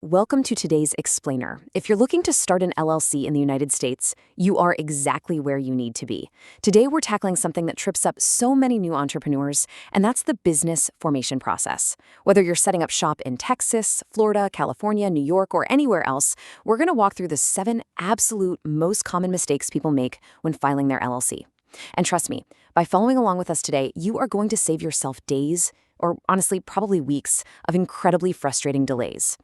welcome to today's Explainer. If you're looking to start an LLC in the United States, you are exactly where you need to be. Today, we're tackling something that trips up so many new entrepreneurs, and that's the business formation process. Whether you're setting up shop in Texas, Florida, California, New York, or anywhere else, we're going to walk through the 7 absolute most common mistakes people make when filing their LLC. And trust me, by following along with us today, you are going to save yourself days, or honestly, probably weeks, of incredibly frustrating delays.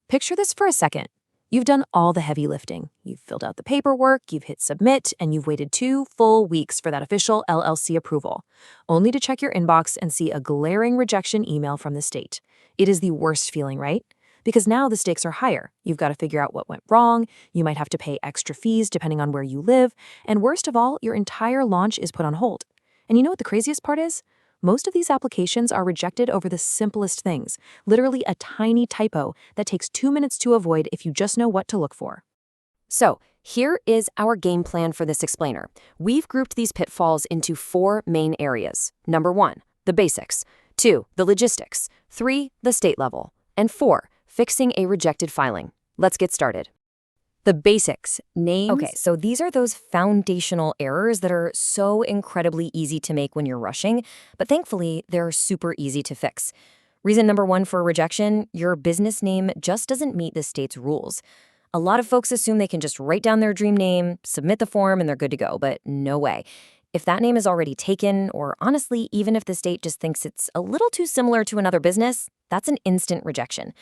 Picture this for a second. You've done all the heavy lifting. You've filled out the paperwork, you've hit submit, and you've waited 2 full weeks for that official LLC approval, only to check your inbox and see a glaring rejection email from the state. It is the worst feeling, right? Because now the stakes are higher. You've got to figure out what went wrong, you might have to pay extra fees depending on where you live, and worst of all, your entire launch is put on hold. And you know what the craziest part is? Most of these applications are rejected over the simplest things, literally a tiny typo that takes 2 minutes to avoid if you just know what to look for. So, here is our game plan for this explainer. We've grouped these pitfalls into 4 main areas. Number 1, the basics. 2, the logistics. 3, the state level. And 4, fixing a rejected filing. Let's get started. The basics, names. Okay, so these are those foundational errors that are so incredibly easy to make when you're rushing, but thankfully, they're super easy to fix. Reason number 1 for rejection, your business name just doesn't meet the state's rules. A lot of folks assume they can just write down their dream name, submit the form, and they're good to go, but no way. If that name is already taken, or honestly, even if the state just thinks it's a little too similar to another business, that's an instant rejection.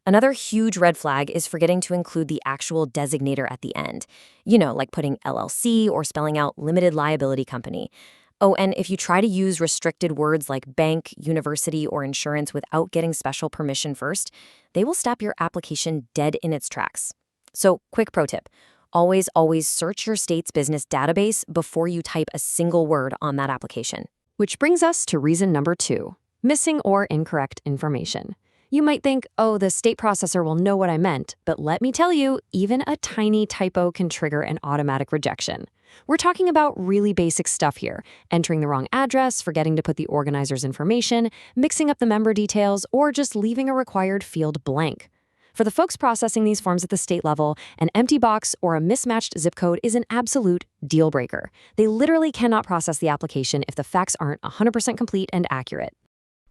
Another huge red flag is forgetting to include the actual designator at the end. You know, like putting LLC or spelling out limited liability company. Oh, and if you try to use restricted words like bank, university, or insurance without getting special permission first, they will stop your application dead in its tracks. So, quick pro tip. Always search your state's business database before you type a single word on that application. Which brings us to reason number 2, missing or incorrect information. You might think, oh, the state processor will know what I meant, but let me tell you, even a tiny typo can trigger an automatic rejection. We're talking about really basic stuff here, entering the wrong address, forgetting to put the organizer's information, mixing up the member details, or just leaving a required field blank. For the folks processing these forms at the state level, an empty box or a mismatched zip code is an absolute deal breaker. They literally cannot process the application if the facts aren't 100% complete and accurate.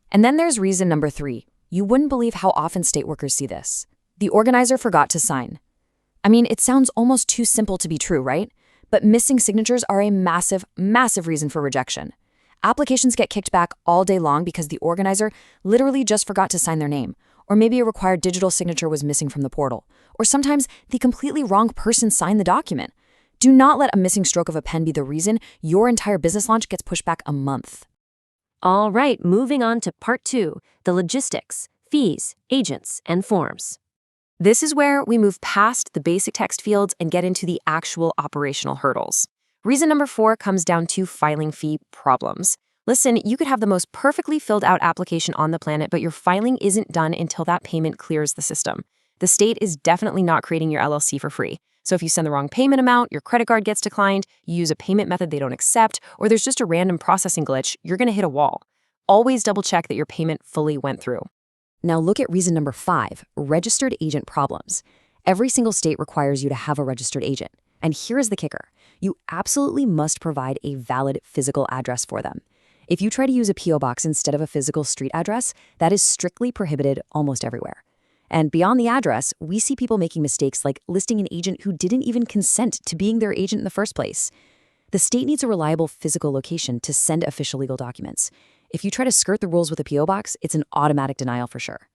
And then there's reason number 3. You wouldn't believe how often state workers see this. The organizer forgot to sign. I mean, it sounds almost too simple to be true, right? But missing signatures are a massive reason for rejection. Applications get kicked back all day long because the organizer literally just forgot to sign their name, or maybe a required digital signature was missing from the portal, or sometimes the completely wrong person signed the document. Do not let a missing stroke of a pen be the reason your entire business launch gets pushed back a month. All right, moving on to part 2, the logistics, fees, agents, and forms. This is where we move past the basic text fields and get into the actual operational hurdles. Reason number 4 comes down to filing fee problems. Listen, you could have the most perfectly filled out application on the planet, but your filing isn't done until that payment clears the system. The state is definitely not creating your LLC for free. So if you send the wrong payment amount, your credit card gets declined, you use a payment method they don't accept, or there's just a random processing glitch, you're going to hit a wall. Always double check that your payment fully went through. Now look at reason number 5, registered agent problems. Every single state requires you to have a registered agent. And here's the kicker. You absolutely must provide a valid physical address for them. If you try to use a P.O. box instead of a physical street address, that is strictly prohibited almost everywhere. And beyond the address, we see people making mistakes like listing an agent who didn't even consent to being their agent in the first place. The state needs a reliable physical location to send official legal documents. If you try to skirt the rules with a P.O. box, it's an automatic denial for sure.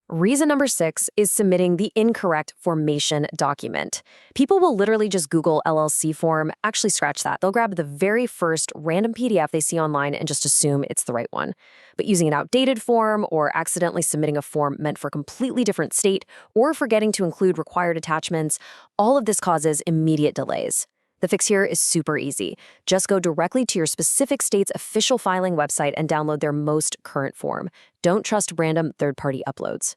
Reason number 6 is submitting the incorrect formation document. People will literally just Google LLC form, actually scratch that. They'll grab the very first random PDF they see online and just assume it's the right one. But using an outdated form or accidentally submitting a form meant for a completely different state or forgetting to include required attachments, all of this causes immediate delays. The fix here is super easy. Just go directly to your specific state's official filing website and download their most current form. Don't trust random third-party uploads.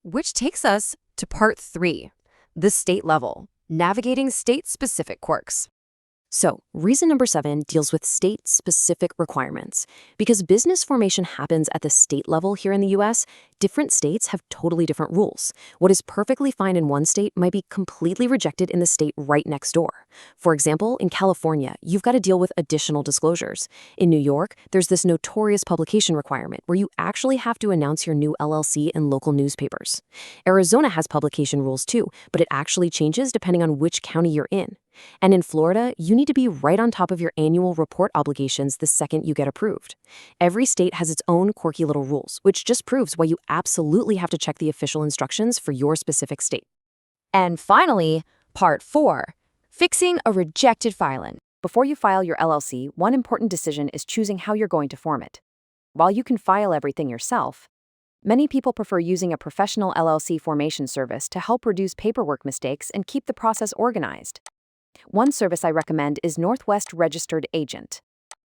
Which takes us to part 3, the state level, navigating state-specific quirks. So, reason number 7 deals with state-specific requirements. Because business formation happens at the state level here in the US, different states have totally different rules. What is perfectly fine in one state might be completely rejected in the state right next door. For example, in California, you've got to deal with additional disclosures. In New York, there's this notorious publication requirement where you actually have to announce your new LLC in local newspapers. Arizona has publication rules too, but it actually changes depending on which county you're in. And in Florida, you need to be right on top of your annual report obligations the second you get approved. Every state has its own quirky little rules, which just proves why you absolutely have to check the official instructions for your specific state. And finally, part 4, fixing a rejected filing. Before you file your LLC, one important decision is choosing how you're going to form it. While you can file everything yourself, many people prefer using a professional LLC formation service to help reduce paperwork mistakes and keep the process organized. One service I recommend is Northwest Registered Agent.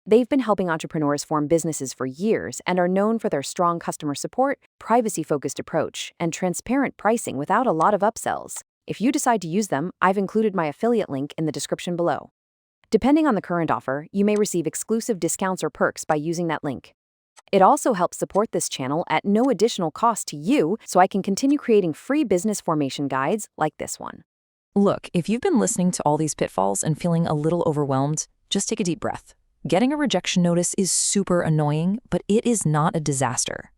They've been helping entrepreneurs form businesses for years and are known for their strong customer support, privacy-focused approach, and transparent pricing without a lot of upsells. If you decide to use them, I've included my affiliate link in the description below. Depending on the current offer, you may receive exclusive discounts or perks by using that link. It also helps support this channel at no additional cost to you, so I can continue creating free business formation guides like this one. Look, if you've been listening to all these pitfalls and feeling a little overwhelmed, just take a deep breath. Getting a rejection notice is super annoying, but it is not a disaster.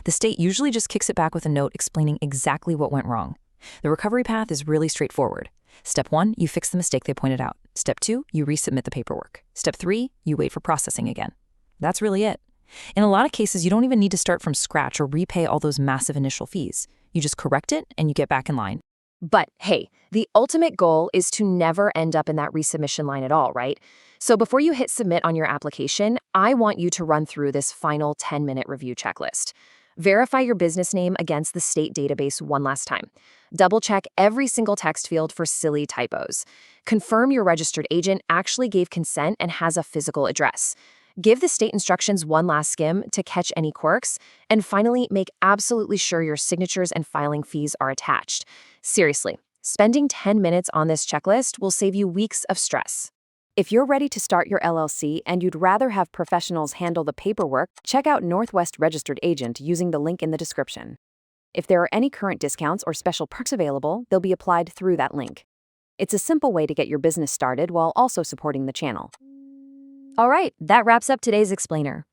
The state usually just kicks it back with a note explaining exactly what went wrong. The recovery path is really straightforward. Step 1, you fix the mistake they pointed out. Step 2, you resubmit the paperwork. Step 3, you wait for processing again. That's really it. In a lot of cases, you don't even need to start from scratch or repay all those massive initial fees. You just correct it and you get back in line. But hey, the ultimate goal is to never end up in that resubmission line at all, right? So before you hit submit on your application, I want you to run through this final 10-minute review checklist. Verify your business name against the state database one last time. Double-check every single text field for silly typos. Confirm your registered agent actually gave consent and has a physical address. Give the state instructions one last skim to catch any quirks. And finally, make absolutely sure your signatures and filing fees are attached. Seriously, spending 10 minutes on this checklist will save you weeks of stress. If you're ready to start your LLC and you'd rather have professionals handle the paperwork, check out Northwest Registered Agent using the link in the description. If there are any current discounts or special perks available, they'll be applied through that link. It's a simple way to get your business started while also supporting the channel. All right, that wraps up today's explainer.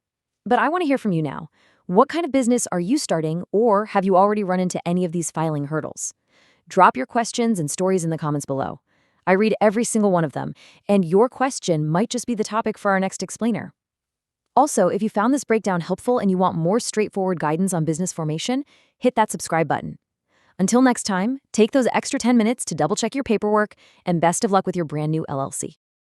But I want to hear from you now. What kind of business are you starting, or have you already run into any of these filing hurdles? Drop your questions and stories in the comments below. I read every single one of them, and your question might just be the topic for our next explainer. Also, if you found this breakdown helpful and you want more straightforward guidance on business formation, hit that subscribe button. Until next time, take those extra 10 minutes to double-check your paperwork, and best of luck with your brand new LLC.